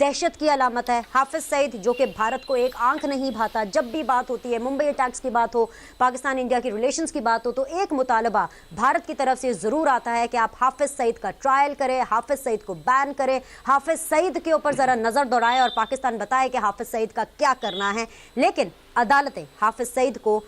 دہشت کی علامت ہے. حافظ سعید جو کہ بھارت کو ایک آنکھ نہیں بھاتا, جب بھی بات ہوتی ہے ممبئی اٹیکس کی بات ہو, پاکستان انڈیا کی ریلیشنز کی بات ہو, تو ایک مطالبہ بھارت کی طرف سے ضرور آتا ہے کہ آپ حافظ سعید کا ٹرائل کریں, حافظ سعید کو بین کریں, حافظ سعید کے اوپر ذرا نظر دوڑائیں اور پاکستان بتائے کہ حافظ سعید کا کیا کرنا ہے. لیکن عدالتیں حافظ سعید کو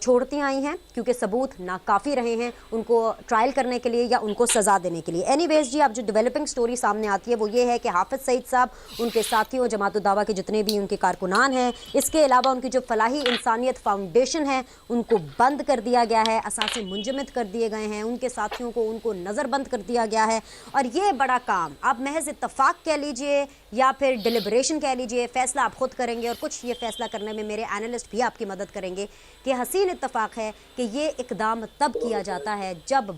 چھوڑتی آئی ہیں کیونکہ ثبوت ناکافی رہے ہیں ان کو ٹرائل کرنے کے لیے یا ان کو سزا دینے کے لیے. اینی ویز جی, اب جو ڈیولپنگ سٹوری سامنے آتی ہے وہ یہ ہے کہ حافظ سعید صاحب, ان کے ساتھیوں, جماعت الدعویٰ کے جتنے بھی ان کے کارکنان ہیں, اس کے علاوہ ان کی جو فلاحی انسانیت فاؤنڈیشن ہے ان کو بند کر دیا گیا ہے, اثاثے منجمد کر دیے گئے ہیں, ان کے ساتھیوں کو ان کو نظر بند کر دیا گیا ہے. اور یہ بڑا کام آپ محض اتفاق کہہ لیجئے یا پھر ڈیلیبریشن کہہ لیجئے, فیصلہ آپ خود کریں گے, اور کچھ یہ فیصلہ کرنے میں میرے اینالسٹ بھی آپ کی مدد کریں گے کہ حسین اتفاق ہے کہ یہ اقدام تب کیا جاتا ہے جب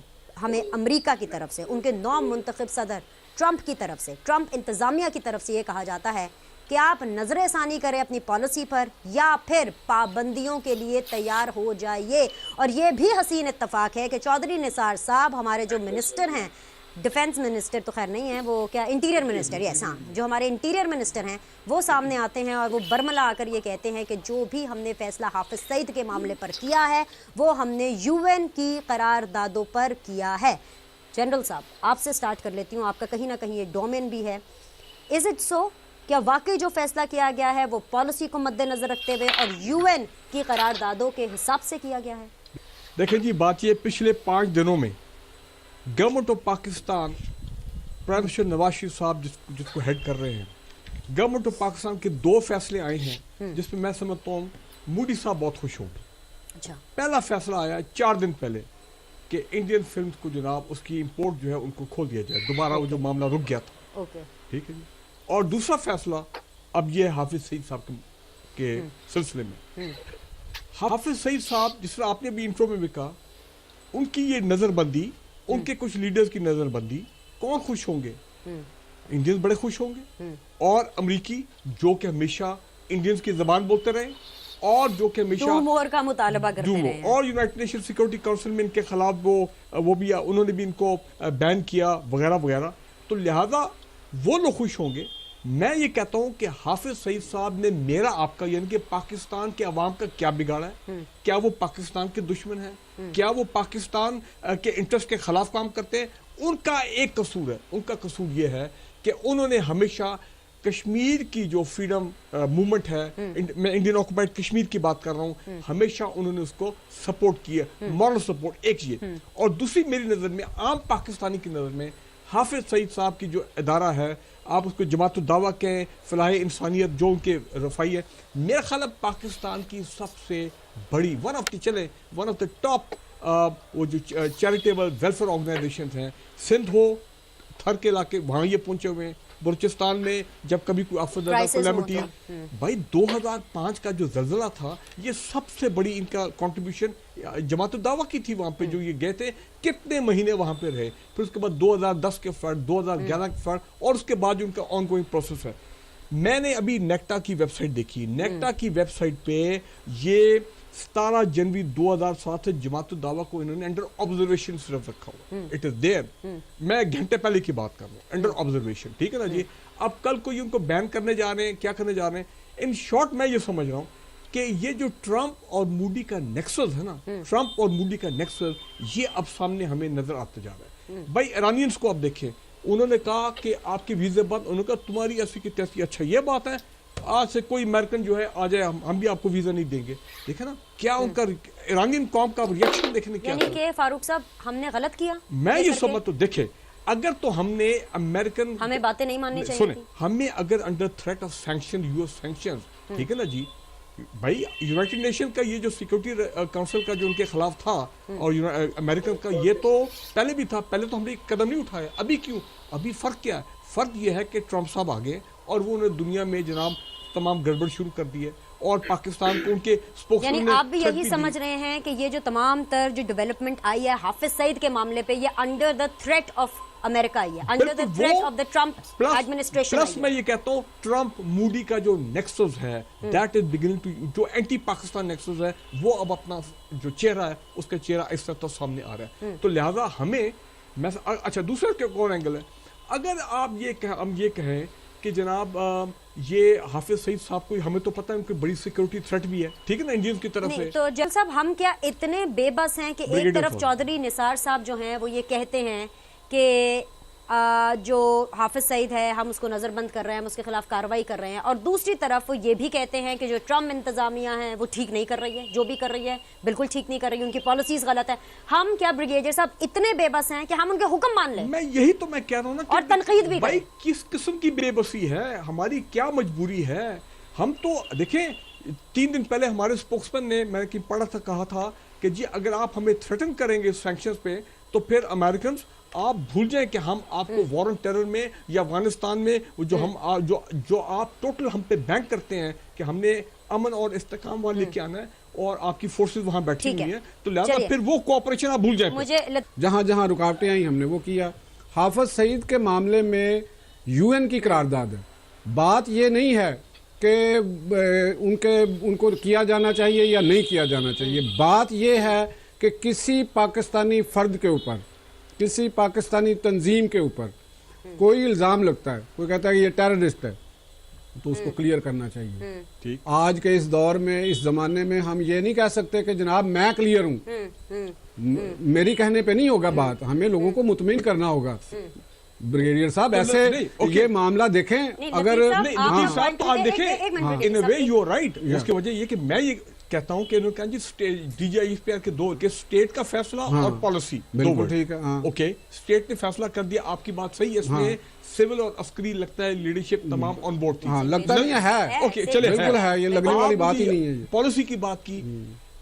ہمیں امریکہ کی طرف سے, ان کے نو منتخب صدر ٹرمپ کی طرف سے, ٹرمپ انتظامیہ کی طرف سے یہ کہا جاتا ہے کہ آپ نظر ثانی کریں اپنی پالیسی پر یا پھر پابندیوں کے لیے تیار ہو جائیے. اور یہ بھی حسین اتفاق ہے کہ چودھری نثار صاحب, ہمارے جو منسٹر ہیں, ڈیفنس منسٹر تو خیر نہیں ہیں, وہ کیا انٹیریئر منسٹر, یس ہاں, جو ہمارے انٹیریئر منسٹر ہیں وہ سامنے آتے ہیں اور وہ برملا آ کر یہ کہتے ہیں کہ جو بھی ہم نے فیصلہ حافظ سعید کے معاملے پر کیا ہے وہ ہم نے UN کی قراردادوں پر کیا ہے. جنرل صاحب آپ سے سٹارٹ کر لیتی ہوں, آپ کا کہیں نہ کہیں یہ ڈومین بھی ہے. از اٹ سو, کیا واقعی جو فیصلہ کیا گیا ہے وہ پالیسی کو مد نظر رکھتے ہوئے اور UN کی قراردادوں کے حساب سے کیا گیا ہے؟ دیکھیں جی, بات یہ پچھلے 5 دنوں میں government of Pakistan, prime minister Nawaz Sharif صاحب جس کو ہیڈ کر رہے ہیں, گورنمنٹ آف پاکستان کے 2 فیصلے آئے ہیں جس میں سمجھتا ہوں مودی صاحب بہت خوش ہوں گے. پہلا فیصلہ آیا 4 دن پہلے کہ انڈین فلمز کو جناب اس کی امپورٹ جو ہے ان کو کھول دیا جائے, دوبارہ وہ جو معاملہ رک گیا تھا, ٹھیک ہے جی. اور دوسرا فیصلہ اب یہ حافظ سعید صاحب کے سلسلے میں. حافظ سعید صاحب جس طرح آپ نے بھی انٹرو میں بھی کہا, ان کی یہ نظر بندی, ان کے کچھ لیڈرز کی نظر بندی, کون خوش ہوں گے؟ انڈینز بڑے خوش ہوں گے, اور امریکی جو کہ ہمیشہ انڈینز کی زبان بولتے رہے اور جو کہ ہمیشہ ٹو مور کا مطالبہ کرتے رہے ہیں, اور یونائٹڈ نیشن سیکورٹی کونسل میں ان کے خلاف وہ بھی انہوں نے بھی ان کو بین کیا وغیرہ وغیرہ. تو لہٰذا وہ لوگ خوش ہوں گے. میں یہ کہتا ہوں کہ حافظ سعید صاحب نے میرا آپ کا یعنی کہ پاکستان کے عوام کا کیا بگاڑا ہے؟ کیا وہ پاکستان کے دشمن ہیں؟ کیا وہ پاکستان کے انٹرسٹ کے خلاف کام کرتے ہیں؟ ان کا ایک قصور ہے, ان کا قصور یہ ہے کہ انہوں نے ہمیشہ کشمیر کی جو فریڈم موومنٹ ہے, میں انڈین آکوپائڈ کشمیر کی بات کر رہا ہوں, ہمیشہ انہوں نے اس کو سپورٹ کیا, مورل سپورٹ, ایک یہ. اور دوسری میری نظر میں, عام پاکستانی کی نظر میں, حافظ سعید صاحب کی جو ادارہ ہے, آپ اس کو جماعت الدعویٰ کہیں, فلاح انسانیت جو ان کے رفائی ہے, میرا خیال ہے پاکستان کی سب سے بڑی ون آف دا ٹاپ وہ جو چیریٹیبل ویلفیئر آرگنائزیشنز ہیں. سندھ ہو, تھر کے علاقے وہاں یہ پہنچے ہوئے ہیں, بلوچستان میں جب کبھی کوئی آفت کلیمٹی, بھائی 2005 کا جو زلزلہ تھا, یہ سب سے بڑی ان کا کنٹریبیوشن جماعت الدعویٰ کی تھی. وہاں پہ جو یہ گئے تھے, کتنے مہینے وہاں پہ رہے, پھر اس کے بعد 2010 کے فلڈ, 2011 کے فلڈ, اور اس کے بعد جو ان کا آن گوئنگ پروسیس ہے. میں نے ابھی نیکٹا کی ویب سائٹ دیکھی, نیکٹا کی ویب سائٹ پہ یہ 17 جنوری 2007 سے جماعت الدعویٰ کو انہوں نے انڈر آبزرویشن صرف رکھا ہوا, اٹ از دیئر. میں گھنٹے پہلے کی بات کر رہا ہوں, انڈر آبزرویشن, ٹھیک ہے نا جی. اب کل کو ان کو بین کرنے جا رہے ہیں, کیا کرنے جا رہے ہیں. ان شارٹ میں یہ سمجھ رہا ہوں کہ یہ جو ٹرمپ اور مودی کا نیکسس ہے نا, ٹرمپ اور مودی کا نیکسس, یہ اب سامنے ہمیں نظر آتے جا رہا ہے. بھائی ایرانینز کو اب دیکھیں, انہوں نے کہا کہ آپ کے ویزے بند, انہوں نے کہا تمہاری ایسی کی تیسی, اچھا یہ بات ہے, آج سے کوئی امریکن جو ہے آ جائے, ہم بھی آپ کو ویزا نہیں دیں گے. دیکھیں نا کیا ان کا ایرانین قوم کا ریئیکشن دیکھنے کیا, یعنی کہ فاروق صاحب ہم نے غلط کیا. میں یہ سمجھ تو دیکھیں, اگر تو ہم نے امریکن, ہمیں باتیں نہیں ماننی چاہیے, سنیں, ہمیں اگر under threat of sanction, US sanction, ٹھیک ہے نا جی, بھائی یونائٹڈ نیشن کا یہ جو سیکورٹی کونسل کا جو ان کے خلاف تھا اور امریکن کا, یہ تو پہلے بھی تھا, پہلے تو ہم نے قدم نہیں اٹھایا. ابھی کیوں؟ ابھی فرق کیا ہے؟ فرق یہ ہے کہ ٹرمپ صاحب آگے اور وہ انہیں دنیا میں جناب تمام گڑبڑ شروع کر دی ہے, اور پاکستان کو ان کے یعنی آپ بھی یہی سمجھ رہے ہیں کہ یہ جو تمام تر جو ڈیولپمنٹ آئی ہے حافظ سعید کے معاملے پہ, یہ under the threat of America آئی ہے, under the threat of the Trump administration. Plus میں یہ کہتا ہوں ٹرمپ مودی کا جو نیکسس ہے, دیٹ از بگننگ ٹو, جو اینٹی پاکستان نیکسس ہے, وہ اب اپنا جو چہرہ ہے اس کا چہرہ اس طرح سامنے آ رہا ہے. تو لہٰذا ہمیں, اچھا دوسرا کون اینگل ہے, اگر آپ ہم یہ کہیں کہ جناب یہ حافظ سعید صاحب کو ہمیں تو پتہ ہے ان کی بڑی سیکورٹی تھریٹ بھی ہے، ٹھیک ہے نا انڈینز کی طرف سے. تو جل صاحب ہم کیا اتنے بے بس ہیں کہ ایک طرف چودھری نثار صاحب جو ہیں وہ یہ کہتے ہیں کہ جو حافظ سعید ہے ہم اس کو نظر بند کر رہے ہیں، ہم اس کے خلاف کارروائی کر رہے ہیں، اور دوسری طرف وہ یہ بھی کہتے ہیں کہ جو ٹرمپ انتظامیہ ہیں وہ ٹھیک نہیں کر رہی ہے، جو بھی کر رہی ہے بالکل ٹھیک نہیں کر رہی ہے، ان کی پالیسیز غلط ہے. ہم کیا بریگیڈیئر صاحب اتنے بے بس ہیں کہ ہم ان کے حکم مان لیں؟ میں یہی تو میں کہہ رہا ہوں نا اور تنقید بھی بھائی کس قسم کی بے بسی ہے، ہماری کیا مجبوری ہے. ہم تو دیکھیں 3 دن پہلے ہمارے اسپوکسمین نے میں نے پڑھا تھا کہا تھا کہ جی اگر آپ ہمیں تھریٹن کریں گے سینکشنز پہ تو پھر امریکنز آپ بھول جائیں کہ ہم آپ کو وار آن ٹیرر میں یا افغانستان میں جو آپ ٹوٹل ہم پہ بینک کرتے ہیں کہ ہم نے امن اور استحکام وہاں لے کے آنا ہے اور آپ کی فورسز وہاں بیٹھی ہوئی ہیں، تو لہذا پھر وہ کوآپریشن آپ بھول جائیں. جہاں جہاں رکاوٹیں آئیں ہم نے وہ کیا. حافظ سعید کے معاملے میں یو این کی قرارداد ہے. بات یہ نہیں ہے کہ ان کو کیا جانا چاہیے یا نہیں کیا جانا چاہیے. بات یہ ہے کہ کسی پاکستانی فرد کے اوپر، کسی پاکستانی تنظیم کے اوپر کوئی الزام لگتا ہے، کوئی کہتا ہے کہ یہ ٹیررسٹ ہے، تو اس کو کلیئر کرنا چاہیے. آج کے اس دور میں، اس زمانے میں ہم یہ نہیں کہہ سکتے کہ جناب میں کلیئر ہوں، میری کہنے پہ نہیں ہوگا بات، ہمیں لوگوں کو مطمئن کرنا ہوگا. بریگیڈیئر صاحب ایسے یہ معاملہ دیکھیں، اگر لطیف صاحب تو آپ دیکھیں ان اے وے یو آر رائٹ. اس کی وجہ یہ کہ میں یہ کہتا ہوں کہ انہوں نے کہا جی D G I F P R کے دو کہ اسٹیٹ کا فیصلہ اور پالیسی بالکل ٹھیک ہے. اوکے اسٹیٹ نے فیصلہ کر دیا، آپ کی بات صحیح ہے، اس میں سول اور عسکری لگتا ہے لیڈرشپ تمام آن بورڈ تھی. لگتا نہیں ہے، اوکے چلے بالکل ہے، یہ لگنے والی بات ہی نہیں ہے. پالیسی کی بات کی،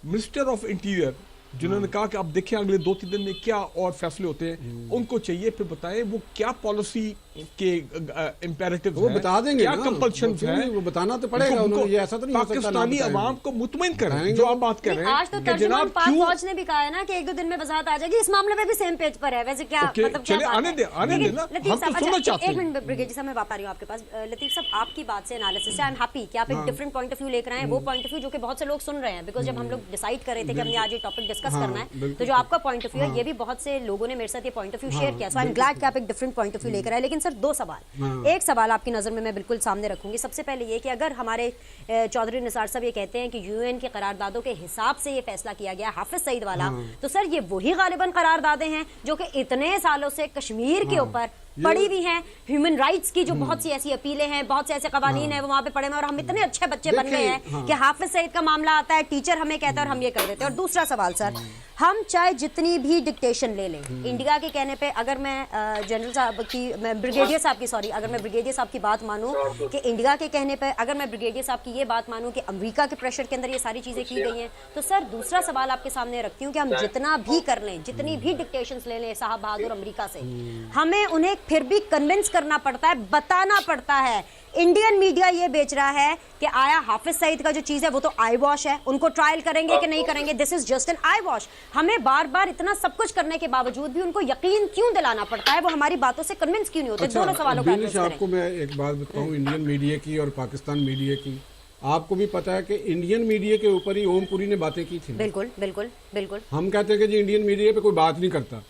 منسٹر آف انٹیریئر جنہوں نے کہا کہ آپ دیکھیں اگلے 2-3 دن میں کیا اور فیصلے ہوتے ہیں، ان کو چاہیے پھر بتائیں وہ کیا پالیسی کے امپیریٹیوز ہیں، وہ بتا دیں گے، کیا کمپلشنز ہیں، وہ بتانا تو پڑے گا. انہوں نے یہ ایسا تو نہیں ہو سکتا پاکستانی عوام کو مطمئن کریں جو آپ بات کر رہے ہیں. آج تو ترجمان پاک فوج نے بھی کہا ہے نا کہ 1-2 دن میں وضاحت آ جائے گی، اس معاملے میں بھی سیم پیج پر ہے. ویسے کیا مطلب چلے آنے دیں نا، ہم تو سننا چاہتے ہیں. ایک منٹ بریگیڈیئر صاحب میں واپس آ رہی ہوں آپ کے پاس. لطیف صاحب آپ کی بات سے انالیسس سے آئی ایم ہیپی کہ آپ ایک ڈفرنٹ پوائنٹ آف ویو لے کر آئے ہیں، وہ پوائنٹ آف ویو جو کہ بہت سے لوگ سن رہے ہیں، بیکاز جب ہم لوگ ڈیسائیڈ کر رہے تھے کہ ہم نے آج یہ ٹاپک ڈسکس کرنا ہے تو جو آپ کا پوائنٹ آف ویو ہے یہ بھی بہت سے لوگوں نے میرے ساتھ یہ پوائنٹ آف ویو شیئر کیا. سو آئی ایم گلیڈ کہ آپ ایک ڈفرنٹ پوائنٹ آف ویو لے کر آئے. لیکن سر 2 سوال، ایک سوال آپ کی نظر میں بالکل سامنے رکھوں گی. سب سے پہلے یہ کہ اگر ہمارے چودھری نثار صاحب یہ کہتے ہیں کہ یو این کی قراردادوں کے حساب سے یہ فیصلہ کیا گیا حافظ سعید والا، تو سر یہ وہی غالباً قراردادیں ہیں جو کہ اتنے سالوں سے کشمیر کے اوپر پڑی ہوئی ہیں. ہیومن رائٹس کی جو بہت سی ایسی اپیلیں ہیں، بہت سے ایسے قوانین ہیں وہ وہاں پہ پڑے ہوئے، اور ہم اتنے اچھے بچے بن گئے ہیں کہ حافظ سعید کا معاملہ آتا ہے، ٹیچر ہمیں کہتا ہے اور ہم یہ کر دیتے ہیں. اور دوسرا سوال سر، ہم چاہے جتنی بھی ڈکٹیشن لے لیں انڈیا کے کہنے پہ، اگر میں جنرل صاحب کی، میں بریگیڈیئر صاحب کی اگر میں بریگیڈیئر صاحب کی بات مانوں کہ انڈیا کے کہنے پہ، اگر میں بریگیڈیئر صاحب کی یہ بات مانوں کہ امریکہ کے پریشر کے اندر یہ ساری چیزیں کی گئی ہیں، تو سر دوسرا سوال آپ کے سامنے رکھتی ہوں کہ ہم جتنا بھی کر لیں، جتنی بھی ڈکٹیشنز لے لیں صاحب بہادر امریکہ سے، ہمیں انہیں پھر بھی کنونس کرنا پڑتا ہے، بتانا پڑتا ہے. انڈین میڈیا یہ بیچ رہا ہے کہ آیا حافظ سعید کا جو چیز ہے وہ تو آئی واش ہے، ان کو ٹرائل کریں گے کہ نہیں کریں گے، this is just an eyewash. ہمیں بار بار اتنا سب کچھ کرنے کے باوجود بھی ان کو یقین کیوں دلانا پڑتا ہے، وہ ہماری باتوں سے کنونس کیوں نہیں ہوتے؟ دونوں سوالوں کا ایڈریس کریں. آپ کو میں ایک بات بتاؤں انڈین میڈیا کی اور پاکستان میڈیا کی. آپ کو بھی پتا ہے کہ انڈین میڈیا کے اوپر ہی اوم پوری نے باتیں کی تھی. بالکل بالکل بالکل. ہم کہتے ہیں کہ جی انڈین میڈیا پہ کوئی بات نہیں کرتا،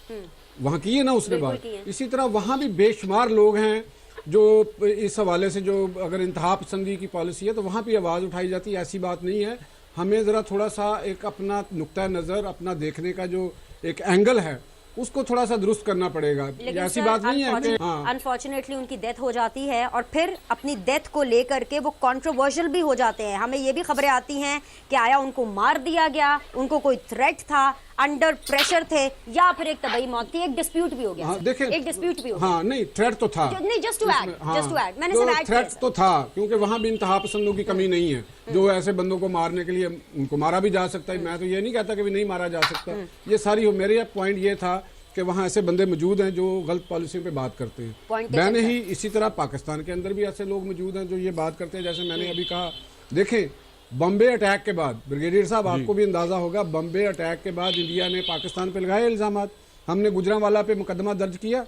وہاں کی ہے نا اس نے بات. اسی طرح وہاں بھی بے شمار لوگ ہیں جو اس حوالے سے، جو اگر انتہا پسندی کی پالیسی ہے تو وہاں پہ آواز اٹھائی جاتی ہے. ایسی بات نہیں ہے. ہمیں ذرا تھوڑا سا ایک اپنا نقطہ نظر، اپنا دیکھنے کا جو ایک اینگل ہے اس کو تھوڑا سا درست کرنا پڑے گا. ایسی بات نہیں ہے کہ انفارچونیٹلی ان کی ڈیتھ ہو جاتی ہے اور پھر اپنی ڈیتھ کو لے کر کے وہ کنٹروورشل بھی ہو جاتے ہیں. ہمیں یہ بھی خبریں آتی ہیں کہ آیا ان کو مار دیا گیا، ان کو کوئی تھریٹ تھا، انڈر پریشر تھے، یا پھر ایک طبعی موت تھی، ایک ڈسپیوٹ بھی ہو گیا. ایک ڈسپیوٹ بھی ہو گیا. ہاں نہیں، تھریٹ تو تھا. نہیں، جسٹ ٹو ایڈ میں نے صرف ایڈ تھریٹ تو تھا، کیونکہ وہاں بھی انتہا پسندوں کی کمی نہیں ہے جو ایسے بندوں کو مارنے کے لیے، ان کو مارا بھی جا سکتا ہے. میں تو یہ نہیں کہتا کہ نہیں مارا جا سکتا. یہ ساری میرے پوائنٹ یہ تھا کہ وہاں ایسے بندے موجود ہیں جو غلط پالیسی پہ بات کرتے ہیں. میں نے ہی اسی طرح پاکستان کے اندر بھی ایسے لوگ موجود ہیں جو یہ بات کرتے ہیں. جیسے میں نے ابھی کہا، دیکھیں بمبے اٹیک کے بعد، بریگیڈیئر صاحب آپ کو بھی اندازہ ہوگا، بمبے اٹیک کے بعد انڈیا نے پاکستان پہ لگائے الزامات. ہم نے گجرانوالہ پہ مقدمہ درج کیا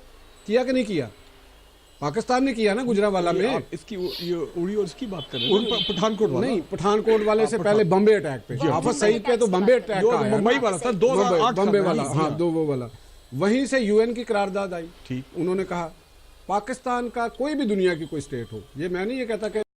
کہ نہیں کیا؟ پاکستان نے کیا نا گجرانوالہ میں. اس کی اڑی اور اس کی بات کر رہے ہیں، پٹھان کوٹ والا نہیں، پٹھان کوٹ والے سے پہلے بمبے اٹیک پہ. حافظ سعید پہ تو بمبے اٹیک کا ہے، ممبئی والا تھا 2008 بمبے والا. ہاں، وہ والا. وہیں سے یو این کی قرارداد آئی. انہوں نے کہا پاکستان کا کوئی بھی دنیا کی کوئی اسٹیٹ ہو، یہ میں نہیں یہ کہتا کہ